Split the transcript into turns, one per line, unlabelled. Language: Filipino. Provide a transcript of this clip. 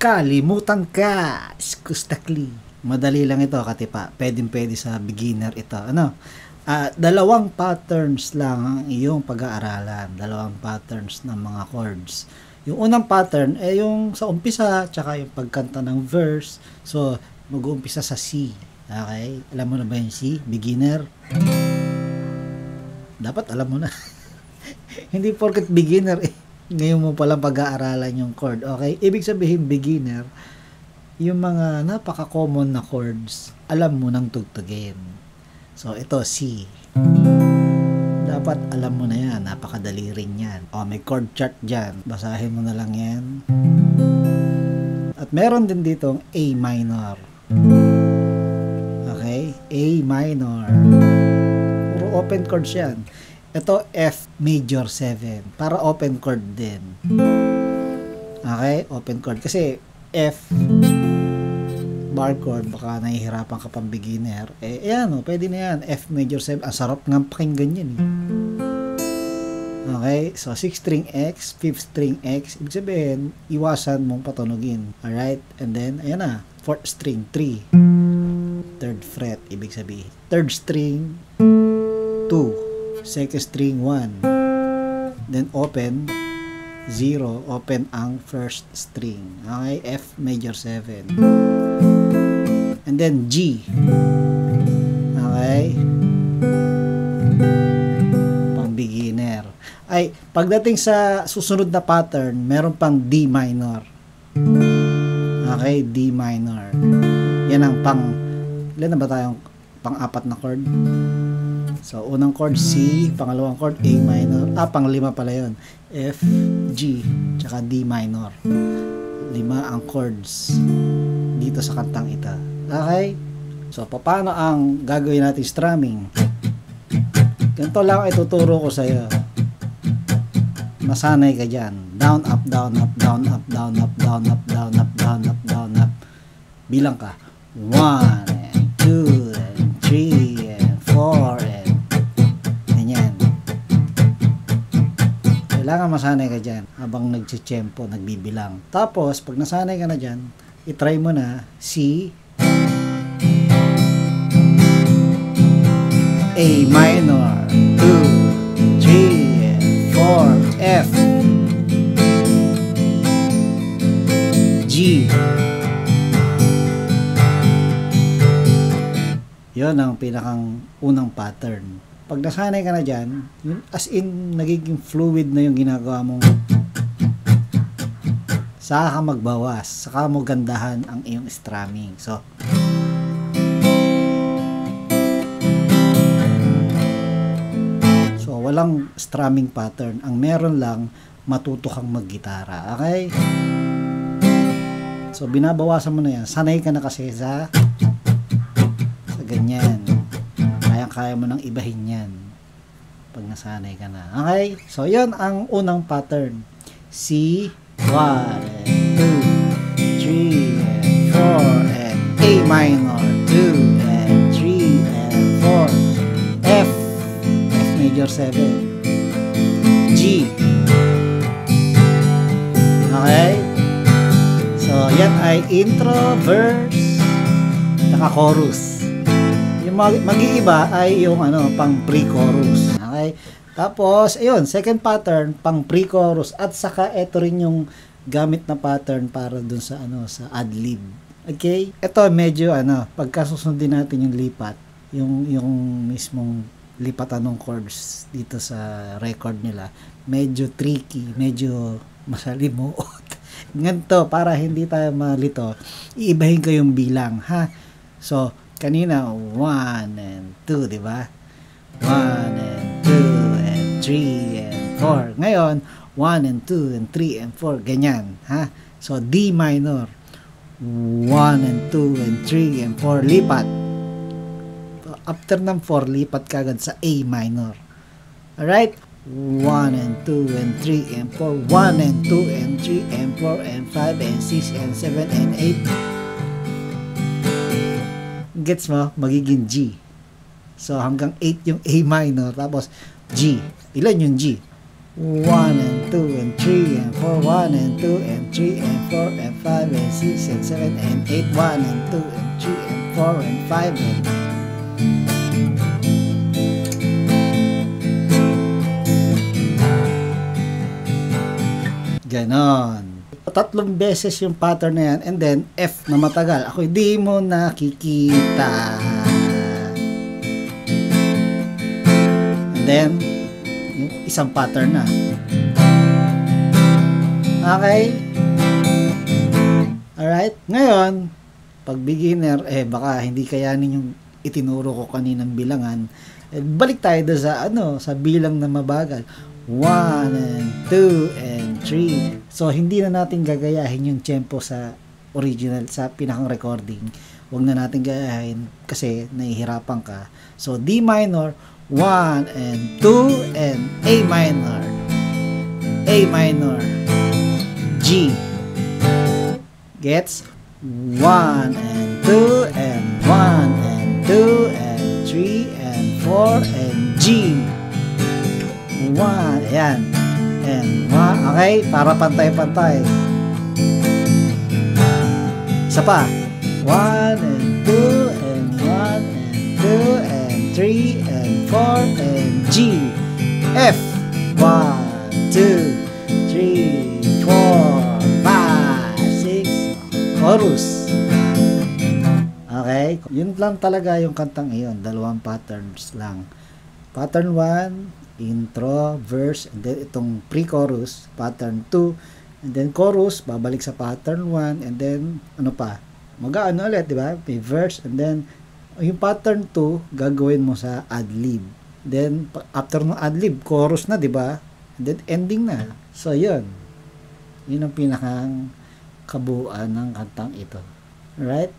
Kalimutan ka! Skustakli. Madali lang ito, katipa. Pwede sa beginner ito. Ano? Dalawang patterns lang ang iyong pag-aaralan. Dalawang patterns ng mga chords. Yung unang pattern, yung sa umpisa, tsaka yung pagkanta ng verse. So, mag-uumpisa sa C. Okay? Alam mo na ba yung C? Beginner? Dapat alam mo na. Hindi porket beginner ngayon mo palang pag-aaralan yung chord. Okay? Ibig sabihin beginner, yung mga napaka-common na chords, alam mo nang tugtugin. So, ito C. Dapat alam mo na yan. Napakadali rin yan. May chord chart dyan. Basahin mo na lang yan. At meron din ditong A minor. Okay? A minor. Puro open chords yan. Ito F major 7 para open chord din. Okay, open chord kasi F bar chord, baka nahihirapan ka pang beginner. Ayan pwede na yan. F major 7, ang sarap ng pakinggan yan . Okay, so 6th string X, 5th string X, ibig sabihin iwasan mong patunogin. Alright, and then ayan na, 4th string 3, 3rd fret, ibig sabihin 3rd string 2, 2nd string 1, then open 0, open ang 1st string. Okay, F major 7, and then G. Okay, pang beginner. Pagdating sa susunod na pattern, meron pang D minor. Okay, D minor. Yan ang ilan na ba tayong pang-apat na chord? So, unang chord C, pangalawang chord A minor, pang-lima pala yun, F, G, tsaka D minor. 5 ang chords dito sa kantang ito. Okay? So, paano ang gagawin natin strumming? Ganito lang ang ituturo ko sa'yo. Masanay ka dyan. Down, up, down, up, down, up, down, up, down, up, down, up, down, up, down, up. Bilang ka. 1, and 2, and 3, and 4, and ganyan. Kailangan masanay ka dyan habang nagtsitsyempo, nagbibilang. Tapos, pag nasanay ka na dyan, itry mo na C, A minor, 2, 3, 4, F, G. Yun ang pinakang unang pattern. Pag nasanay ka na dyan, yun, as in, nagiging fluid na yung ginagawa mong, saka ka magbawas, saka mo gandahan ang iyong strumming. So, walang strumming pattern. Ang meron lang, matuto kang maggitara. Okay? So, binabawasan mo na yan. Sanay ka na kasi sa ganyan. Kaya mo nang ibahin yan pag nasanay ka na. Okay? So, yun ang unang pattern. C, 1, and 2, 3, and 4, and A minor, 2, and 3, and 4, F major 7, G. Okay? So, yan ay intro, verse, saka chorus. Yung mag-iiba ay yung pang pre-chorus. Okay? Tapos, ayun, second pattern, pang pre-chorus. At saka, ito rin yung gamit na pattern para dun sa, sa ad-lib. Okay? Ito, medyo, pagkasusundin natin yung lipat, yung mismong lipatan ng chords dito sa record nila, medyo tricky, medyo masalimuot. Ganito, para hindi tayo malito, iibahin ko yung bilang, ha? So, kanina, 1 and 2, di ba? 1 and 2 and 3 and 4. Ngayon, 1 and 2 and 3 and 4. Ganyan, ha? So, D minor. 1 and 2 and 3 and 4. Lipat. So, after ng 4, lipat kagad sa A minor. Alright? 1 and 2 and 3 and 4. 1 and 2 and 3 and 4 and 5 and 6 and 7 and 8. Gets mo? Magiging G. So, hanggang 8 yung A minor. Tapos, G. Ilan yung G? 1 and 2 2 and 3 and 4, 1 and 2 and 3 and 4 and 5 and 6 and 7 and 8, 1 and 2 and 3 and 4 and 5 and ganon. Tatlong beses yung pattern na yan, and then F na matagal. Ako hindi mo nakikita. And then, yung isang pattern na. Okay? Alright? Ngayon, pag beginner, baka hindi kayanin yung itinuro ko kaninang bilangan. Balik tayo doon sa, sa bilang na mabagal. 1 and 2 and 3. So, hindi na natin gagayahin yung tempo sa original, sa pinakang recording. Huwag na natin gayahin kasi nahihirapan ka. So, D minor, 1 and 2 and A minor. A minor. G. Gets? 1 and 2 and 1 and 2 and 3 and 4 and G. 1, ayan. And 1, okay? Para pantay-pantay. Isa pa. 1 and 2 and 1 and 2 and 3 and 4 and G. F. 1, 2, 3, 4, 5, 6. Chorus. Okay? Yun lang talaga yung kantang iyon. Dalawang patterns lang. Pattern 1, intro, verse, and then itong pre-chorus, pattern 2, and then chorus, babalik sa pattern 1, and then, mag-ano ulit, di ba? May verse, and then, yung pattern 2, gagawin mo sa ad-lib. Then, after ng ad-lib, chorus na, di ba? And then, ending na. So, yun. Yun ang pinakang kabuuan ng kantang ito. Alright?